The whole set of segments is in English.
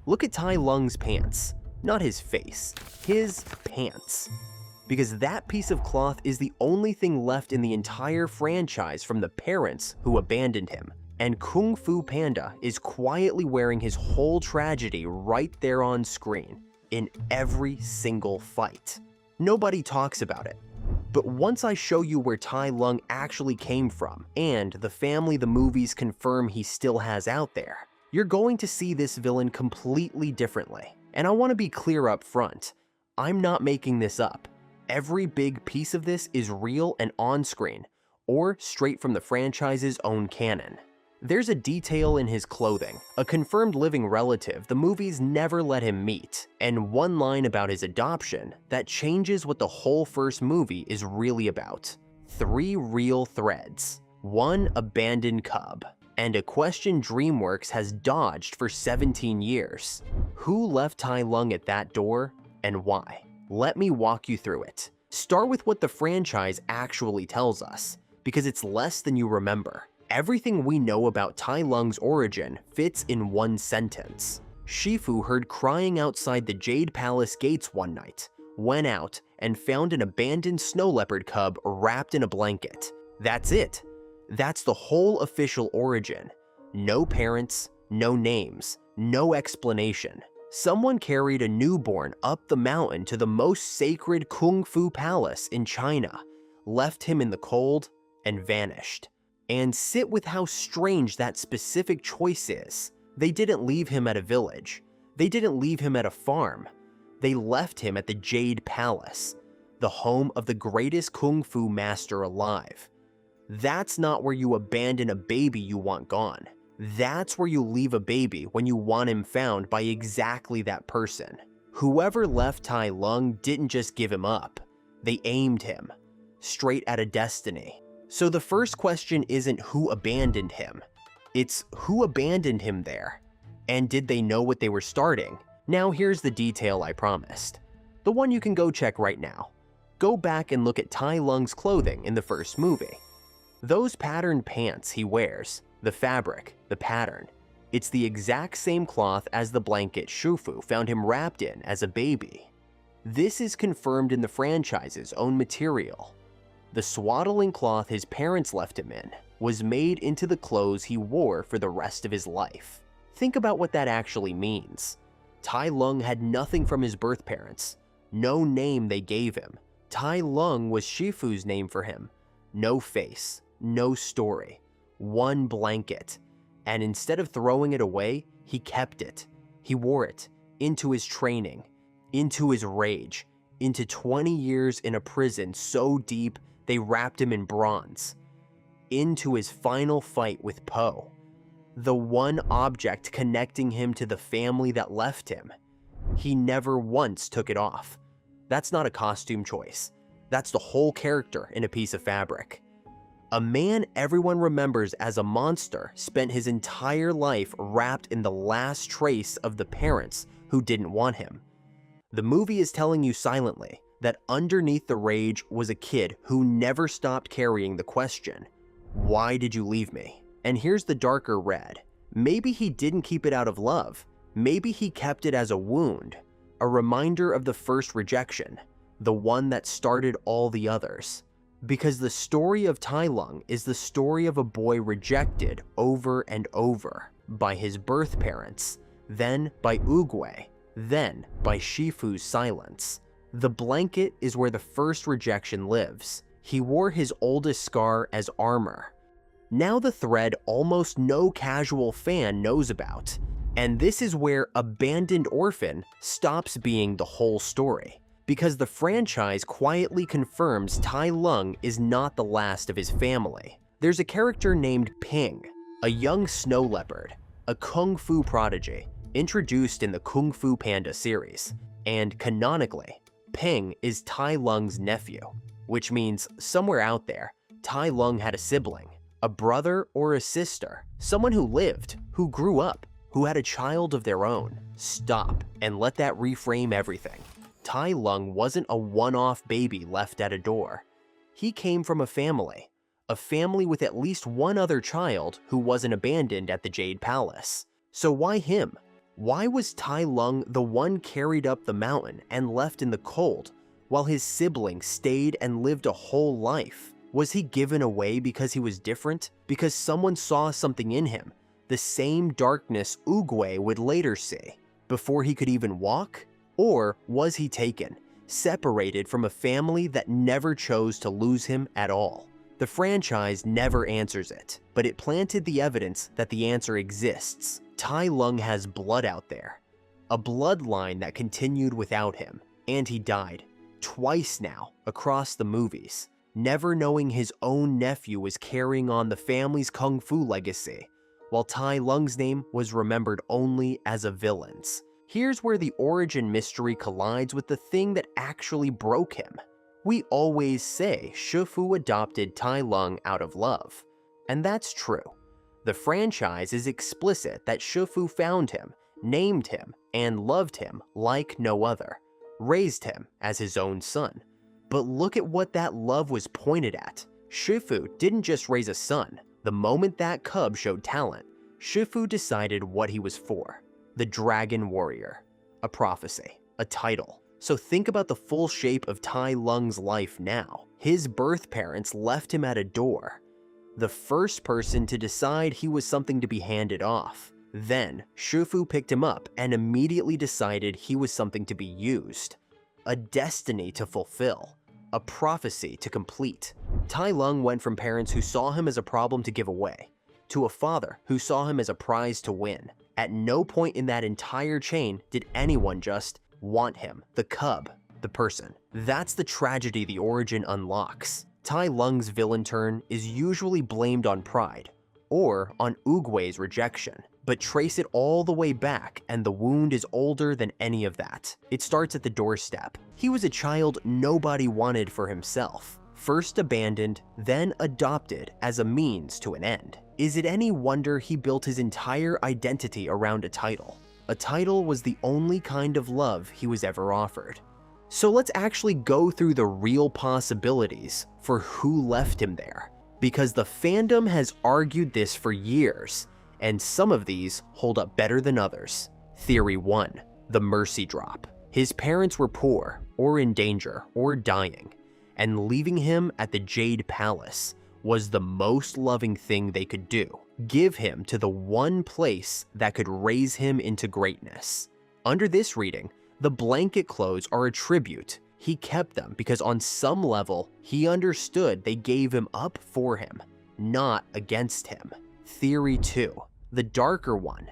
Look at Tai Lung's pants. Not his face, his pants. Because that piece of cloth is the only thing left in the entire franchise from the parents who abandoned him. And Kung Fu Panda is quietly wearing his whole tragedy right there on screen, in every single fight. Nobody talks about it. But once I show you where Tai Lung actually came from, and the family the movies confirm he still has out there, you're going to see this villain completely differently. And I want to be clear up front, I'm not making this up. Every big piece of this is real and on screen, or straight from the franchise's own canon. There's a detail in his clothing, a confirmed living relative the movies never let him meet, and one line about his adoption that changes what the whole first movie is really about. 3 real threads, 1 abandoned cub, and a question DreamWorks has dodged for 17 years. Who left Tai Lung at that door, and why? Let me walk you through it. Start with what the franchise actually tells us, because it's less than you remember. Everything we know about Tai Lung's origin fits in one sentence. Shifu heard crying outside the Jade Palace gates one night, went out, and found an abandoned snow leopard cub wrapped in a blanket. That's it. That's the whole official origin. No parents, no names, no explanation. Someone carried a newborn up the mountain to the most sacred Kung Fu Palace in China, left him in the cold, and vanished. And sit with how strange that specific choice is. They didn't leave him at a village. They didn't leave him at a farm. They left him at the Jade Palace, the home of the greatest Kung Fu master alive. That's not where you abandon a baby you want gone. That's where you leave a baby when you want him found by exactly that person. Whoever left Tai Lung didn't just give him up. They aimed him, straight at a destiny. So the first question isn't who abandoned him, it's who abandoned him there, and did they know what they were starting? Now here's the detail I promised, the one you can go check right now. Go back and look at Tai Lung's clothing in the first movie. Those patterned pants he wears, the fabric, the pattern, it's the exact same cloth as the blanket Shifu found him wrapped in as a baby. This is confirmed in the franchise's own material. The swaddling cloth his parents left him in was made into the clothes he wore for the rest of his life. Think about what that actually means. Tai Lung had nothing from his birth parents, no name they gave him. Tai Lung was Shifu's name for him. No face, no story, one blanket. And instead of throwing it away, he kept it. He wore it into his training, into his rage, into 20 years in a prison so deep they wrapped him in bronze, into his final fight with Po, the one object connecting him to the family that left him. He never once took it off. That's not a costume choice. That's the whole character in a piece of fabric. A man everyone remembers as a monster spent his entire life wrapped in the last trace of the parents who didn't want him. The movie is telling you silently that underneath the rage was a kid who never stopped carrying the question, why did you leave me? And here's the darker red. Maybe he didn't keep it out of love. Maybe he kept it as a wound, a reminder of the first rejection, the one that started all the others. Because the story of Tai Lung is the story of a boy rejected over and over by his birth parents, then by Oogway, then by Shifu's silence. The blanket is where the first rejection lives. He wore his oldest scar as armor. Now the thread almost no casual fan knows about. And this is where Abandoned Orphan stops being the whole story. Because the franchise quietly confirms Tai Lung is not the last of his family. There's a character named Peng, a young snow leopard, a Kung Fu prodigy, introduced in the Kung Fu Panda series. And canonically, Peng is Tai Lung's nephew, which means somewhere out there, Tai Lung had a sibling, a brother or a sister, someone who lived, who grew up, who had a child of their own. Stop and let that reframe everything. Tai Lung wasn't a one-off baby left at a door. He came from a family with at least one other child who wasn't abandoned at the Jade Palace. So why him? Why was Tai Lung the one carried up the mountain and left in the cold, while his siblings stayed and lived a whole life? Was he given away because he was different? Because someone saw something in him, the same darkness Oogway would later see, before he could even walk? Or was he taken, separated from a family that never chose to lose him at all? The franchise never answers it, but it planted the evidence that the answer exists. Tai Lung has blood out there, a bloodline that continued without him, and he died, twice now, across the movies, never knowing his own nephew was carrying on the family's kung fu legacy, while Tai Lung's name was remembered only as a villain's. Here's where the origin mystery collides with the thing that actually broke him. We always say Shifu adopted Tai Lung out of love, and that's true. The franchise is explicit that Shifu found him, named him, and loved him like no other, raised him as his own son. But look at what that love was pointed at. Shifu didn't just raise a son. The moment that cub showed talent, Shifu decided what he was for. The Dragon Warrior, a prophecy, a title. So think about the full shape of Tai Lung's life now. His birth parents left him at a door, the first person to decide he was something to be handed off. Then, Shifu picked him up and immediately decided he was something to be used. A destiny to fulfill. A prophecy to complete. Tai Lung went from parents who saw him as a problem to give away, to a father who saw him as a prize to win. At no point in that entire chain did anyone just want him, the cub, the person. That's the tragedy the origin unlocks. Tai Lung's villain turn is usually blamed on pride, or on Oogway's rejection. But trace it all the way back and the wound is older than any of that. It starts at the doorstep. He was a child nobody wanted for himself. First abandoned, then adopted as a means to an end. Is it any wonder he built his entire identity around a title? A title was the only kind of love he was ever offered. So let's actually go through the real possibilities for who left him there, because the fandom has argued this for years, and some of these hold up better than others. Theory 1, the mercy drop. His parents were poor, or in danger, or dying, and leaving him at the Jade Palace was the most loving thing they could do. Give him to the one place that could raise him into greatness. Under this reading, the blanket clothes are a tribute. He kept them because on some level, he understood they gave him up for him, not against him. Theory 2, the darker one.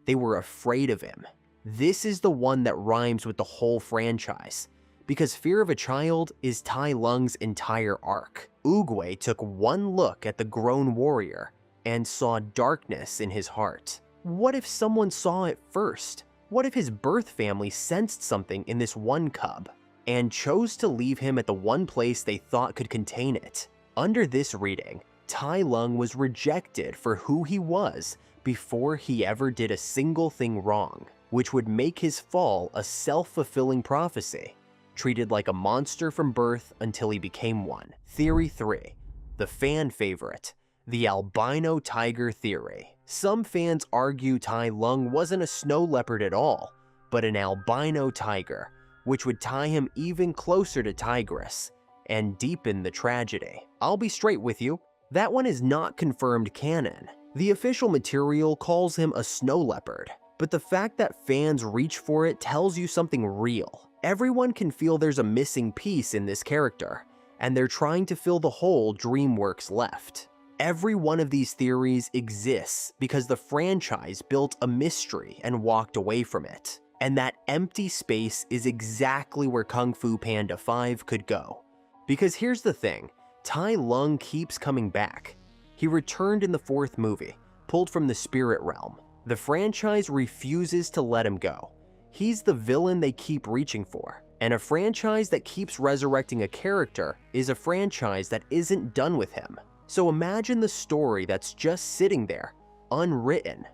They were afraid of him. This is the one that rhymes with the whole franchise, because fear of a child is Tai Lung's entire arc. Oogway took one look at the grown warrior and saw darkness in his heart. What if someone saw it first? What if his birth family sensed something in this one cub and chose to leave him at the one place they thought could contain it? Under this reading, Tai Lung was rejected for who he was before he ever did a single thing wrong, which would make his fall a self-fulfilling prophecy, treated like a monster from birth until he became one. Theory 3, the fan favorite, the albino tiger theory. Some fans argue Tai Lung wasn't a snow leopard at all, but an albino tiger, which would tie him even closer to Tigress and deepen the tragedy. I'll be straight with you, that one is not confirmed canon. The official material calls him a snow leopard, but the fact that fans reach for it tells you something real. Everyone can feel there's a missing piece in this character, and they're trying to fill the hole DreamWorks left. Every one of these theories exists because the franchise built a mystery and walked away from it. And that empty space is exactly where Kung Fu Panda 5 could go. Because here's the thing, Tai Lung keeps coming back. He returned in the 4th movie, pulled from the spirit realm. The franchise refuses to let him go. He's the villain they keep reaching for. And a franchise that keeps resurrecting a character is a franchise that isn't done with him. So imagine the story that's just sitting there, unwritten.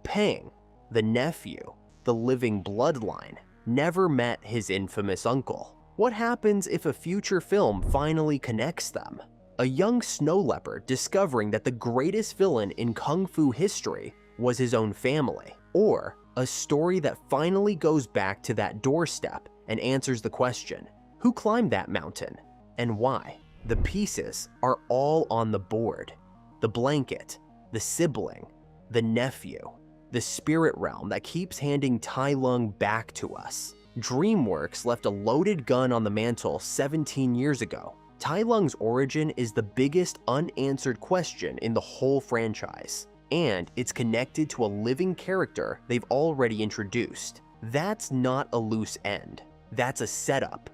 Peng, the nephew, the living bloodline, never met his infamous uncle. What happens if a future film finally connects them? A young snow leopard discovering that the greatest villain in Kung Fu history was his own family. Or A story that finally goes back to that doorstep and answers the question, who climbed that mountain and why? The pieces are all on the board. The blanket, the sibling, the nephew, the spirit realm that keeps handing Tai Lung back to us. DreamWorks left a loaded gun on the mantle 17 years ago. Tai Lung's origin is the biggest unanswered question in the whole franchise, and it's connected to a living character they've already introduced. That's not a loose end. That's a setup.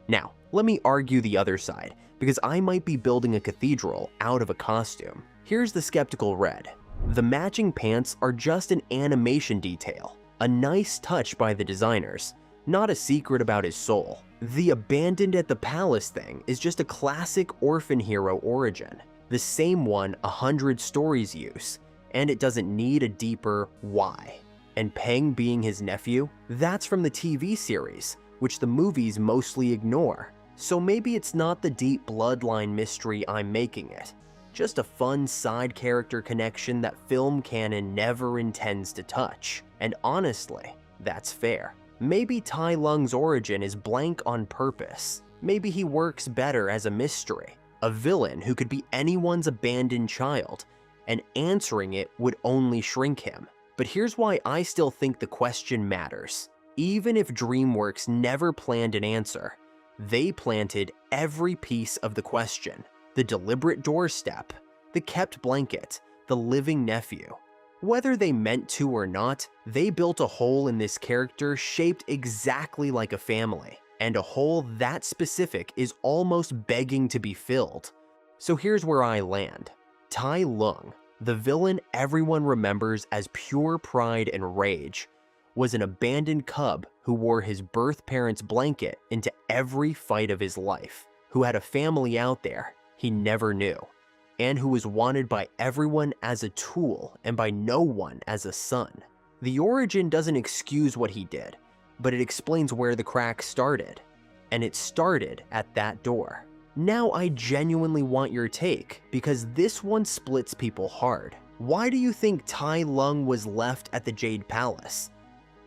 Now, let me argue the other side, because I might be building a cathedral out of a costume. Here's the skeptical red. The matching pants are just an animation detail, a nice touch by the designers, not a secret about his soul. The abandoned at the palace thing is just a classic orphan hero origin, the same one 100 stories use, and it doesn't need a deeper why. And Peng being his nephew, that's from the TV series, which the movies mostly ignore. So maybe it's not the deep bloodline mystery I'm making it, just a fun side character connection that film canon never intends to touch. And honestly, that's fair. Maybe Tai Lung's origin is blank on purpose. Maybe he works better as a mystery, a villain who could be anyone's abandoned child, and answering it would only shrink him. But here's why I still think the question matters. Even if DreamWorks never planned an answer, they planted every piece of the question. The deliberate doorstep, the kept blanket, the living nephew. Whether they meant to or not, they built a hole in this character shaped exactly like a family, and a hole that specific is almost begging to be filled. So here's where I land. Tai Lung, the villain everyone remembers as pure pride and rage, was an abandoned cub who wore his birth parents' blanket into every fight of his life, who had a family out there he never knew, and who was wanted by everyone as a tool and by no one as a son. The origin doesn't excuse what he did, but it explains where the crack started, and it started at that door. Now I genuinely want your take, because this one splits people hard. Why do you think Tai Lung was left at the Jade Palace?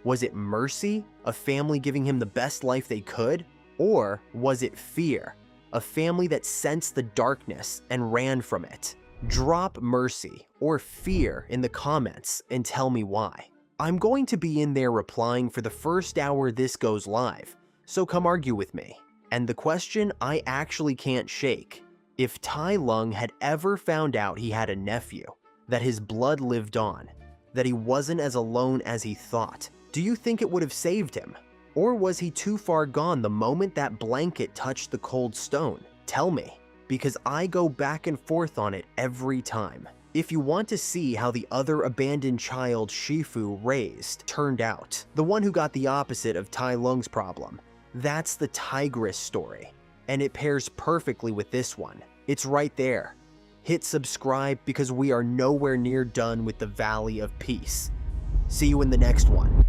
Was it mercy, a family giving him the best life they could? Or was it fear, a family that sensed the darkness and ran from it? Drop mercy or fear in the comments and tell me why. I'm going to be in there replying for the first hour this goes live, so come argue with me. And the question I actually can't shake: if Tai Lung had ever found out he had a nephew, that his blood lived on, that he wasn't as alone as he thought, do you think it would have saved him? Or was he too far gone the moment that blanket touched the cold stone? Tell me, because I go back and forth on it every time. If you want to see how the other abandoned child Shifu raised turned out, the one who got the opposite of Tai Lung's problem, that's the Tigress story, and it pairs perfectly with this one. It's right there. Hit subscribe because we are nowhere near done with the Valley of Peace. See you in the next one.